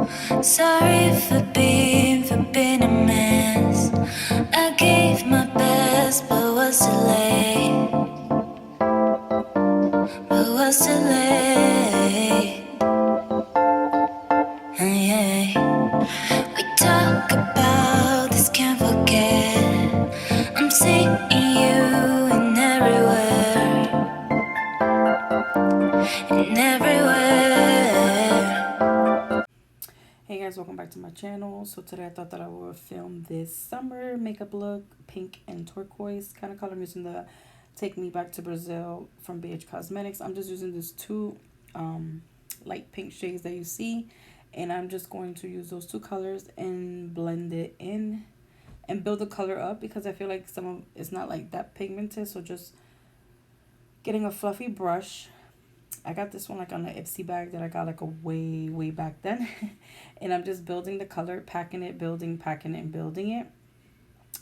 Sorry for being a mess. I gave my best, but was too late. But was too late. Yeah. We talk about this, can't forget. I'm seeing you in everywhere, in everywhere. Hey guys, welcome back to my channel. So today I thought that I would film this summer makeup look, pink and turquoise kind of color. I'm using the Take Me Back to Brazil from BH Cosmetics. I'm just using these two light pink shades that you see, and I'm just going to use those two colors and blend it in and build the color up, because I feel like some of it's not like that pigmented. So just getting a fluffy brush. I got this one like on the Ipsy bag that I got like a way back then. And I'm just building the color, packing it, building, packing it, and building it.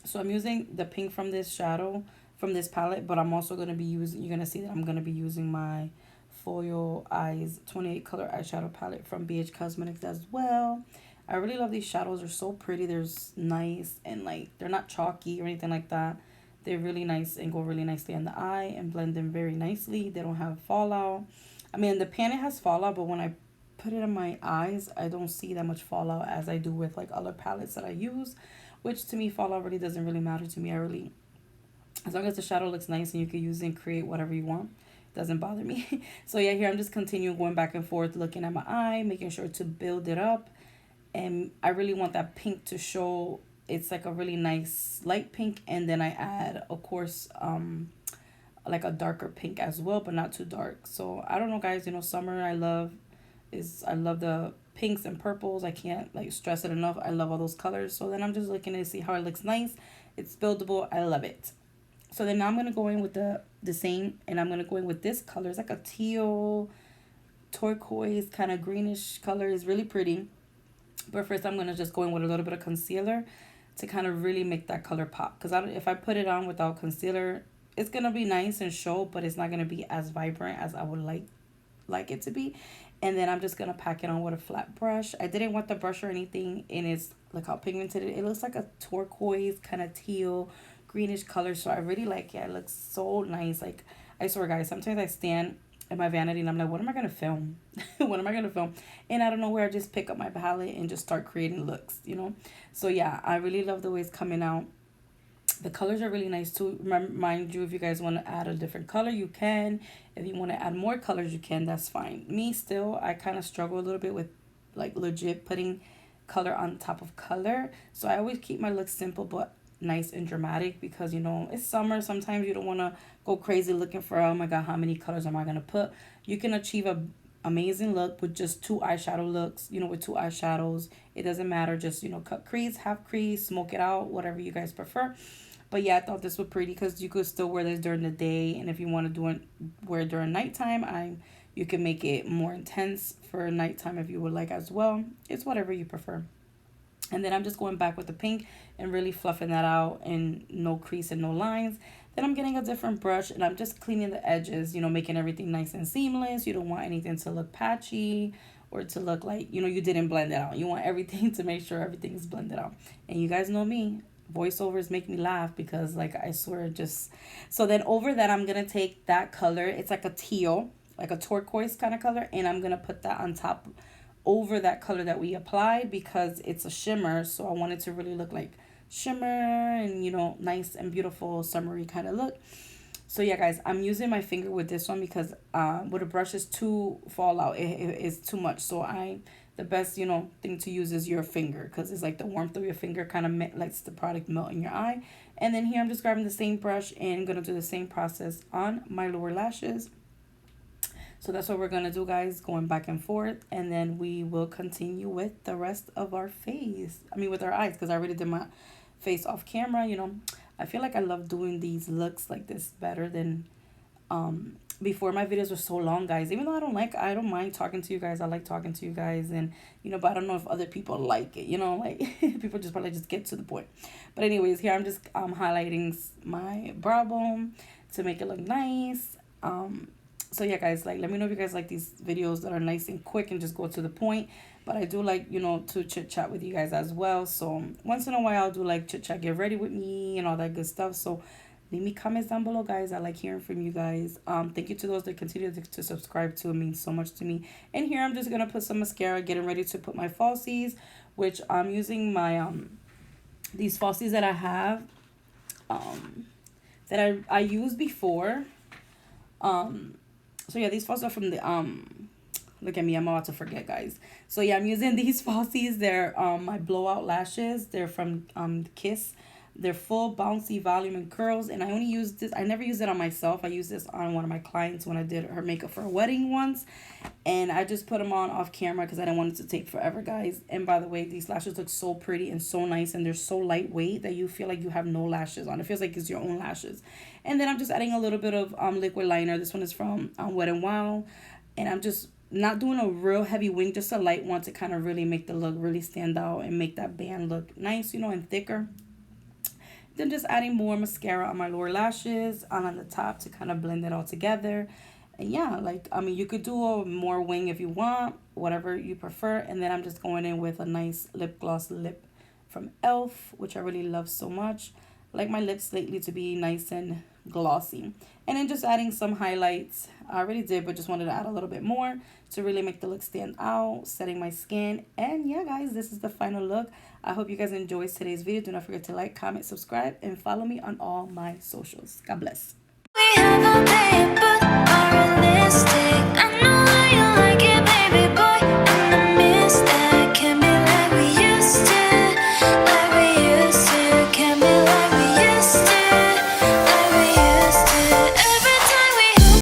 So I'm using the pink from this shadow, from this palette, but I'm also going to be using, you're going to see that I'm going to be using my Foil Eyes 28 color eyeshadow palette from BH Cosmetics as well. I really love these shadows. They're so pretty. They're nice, and like they're not chalky or anything like that. They're really nice and go really nicely on the eye and blend them very nicely. They don't have fallout. I mean, the pan, it has fallout, but when I put it in my eyes, I don't see that much fallout as I do with like other palettes that I use, which to me, fallout really doesn't really matter to me. As long as the shadow looks nice and you can use it and create whatever you want, it doesn't bother me. So yeah, here I'm just continuing going back and forth, looking at my eye, making sure to build it up. And I really want that pink to show. It's like a really nice light pink, and then I add, of course, like a darker pink as well, but not too dark. So I don't know, guys, summer I love the pinks and purples. I can't like stress it enough. I love all those colors. So then I'm just looking to see how it looks nice. It's buildable. I love it. So then now I'm going to go in with the same, and I'm going to go in with this color. It's like a teal turquoise kind of greenish color. It's really pretty. But first I'm going to just go in with a little bit of concealer to kind of really make that color pop. Because if I put it on without concealer, it's going to be nice and show, but it's not going to be as vibrant as I would like it to be. And then I'm just going to pack it on with a flat brush. I didn't want the brush or anything, and it's like how pigmented it looks, like a turquoise kind of teal greenish color. So I really like it. It looks so nice. Like, I swear, guys, sometimes I stand at my vanity and I'm like, what am I going to film? What am I going to film? And I don't know where I just pick up my palette and just start creating looks. So yeah, I really love the way it's coming out. The colors are really nice too. Mind you, if you guys want to add a different color, you can. If you want to add more colors, you can. That's fine. Me, still, I kind of struggle a little bit with like legit putting color on top of color. So I always keep my looks simple but nice and dramatic, because it's summer. Sometimes you don't want to go crazy looking for, oh my god, how many colors am I going to put. You can achieve a amazing look with just two eyeshadow looks, with two eyeshadows. It doesn't matter. Just cut crease, half crease, smoke it out, whatever you guys prefer. But yeah, I thought this was pretty because you could still wear this during the day, and if you want to wear it during nighttime, you can make it more intense for nighttime if you would like as well. It's whatever you prefer. And then I'm just going back with the pink and really fluffing that out, and no crease and no lines. Then I'm getting a different brush and I'm just cleaning the edges, making everything nice and seamless. You don't want anything to look patchy or to look like, you didn't blend it out. You want everything to make sure everything is blended out. And you guys know me, voiceovers make me laugh because, like, I swear, just... So then over that, I'm going to take that color. It's like a teal, like a turquoise kind of color. And I'm going to put that on top over that color that we applied, because it's a shimmer. So I want it to really look like shimmer and, nice and beautiful summery kind of look. So yeah, guys, I'm using my finger with this one because with a brush is too fallout. It is too much. So the best, thing to use is your finger, because it's like the warmth of your finger kind of lets the product melt in your eye. And then here I'm just grabbing the same brush and going to do the same process on my lower lashes. So that's what we're going to do, guys, going back and forth. And then we will continue with the rest of our face. With our eyes, because I already did my face off camera. I feel like I love doing these looks like this better than before. My videos were so long, guys. Even though I don't mind talking to you guys. I like talking to you guys. And, but I don't know if other people like it, like people just probably just get to the point. But anyways, here I'm just highlighting my brow bone to make it look nice. So yeah, guys, like, let me know if you guys like these videos that are nice and quick and just go to the point. but I do like, to chit chat with you guys as well. So once in a while I'll do like chit chat, get ready with me and all that good stuff. So leave me comments down below, guys. I like hearing from you guys. Thank you to those that continue to subscribe to. It means so much to me. And here I'm just gonna put some mascara, getting ready to put my falsies, which I'm using my these falsies that I have that I used before. So yeah, these falsies are from the look at me, I'm about to forget, guys. So yeah, I'm using these falsies. They're my blowout lashes. They're from Kiss. They're full bouncy volume and curls, and I only use this. I never use it on myself. I used this on one of my clients when I did her makeup for a wedding once, and I just put them on off camera because I didn't want it to take forever, guys. And by the way, these lashes look so pretty and so nice, and they're so lightweight that you feel like you have no lashes on. It feels like it's your own lashes. And then I'm just adding a little bit of liquid liner. This one is from Wet n Wild, and I'm just not doing a real heavy wing, just a light one to kind of really make the look really stand out and make that band look nice, and thicker. Then just adding more mascara on my lower lashes and on the top to kind of blend it all together. And yeah, like, I mean, you could do a more wing if you want, whatever you prefer. And then I'm just going in with a nice lip gloss lip from e.l.f., which I really love so much. I like my lips lately to be nice and glossy. And then just adding some highlights. I already did, but just wanted to add a little bit more to really make the look stand out, setting my skin. And yeah, guys, this is the final look. I hope you guys enjoyed today's video. Do not forget to like, comment, subscribe, and follow me on all my socials. God bless. We have a paper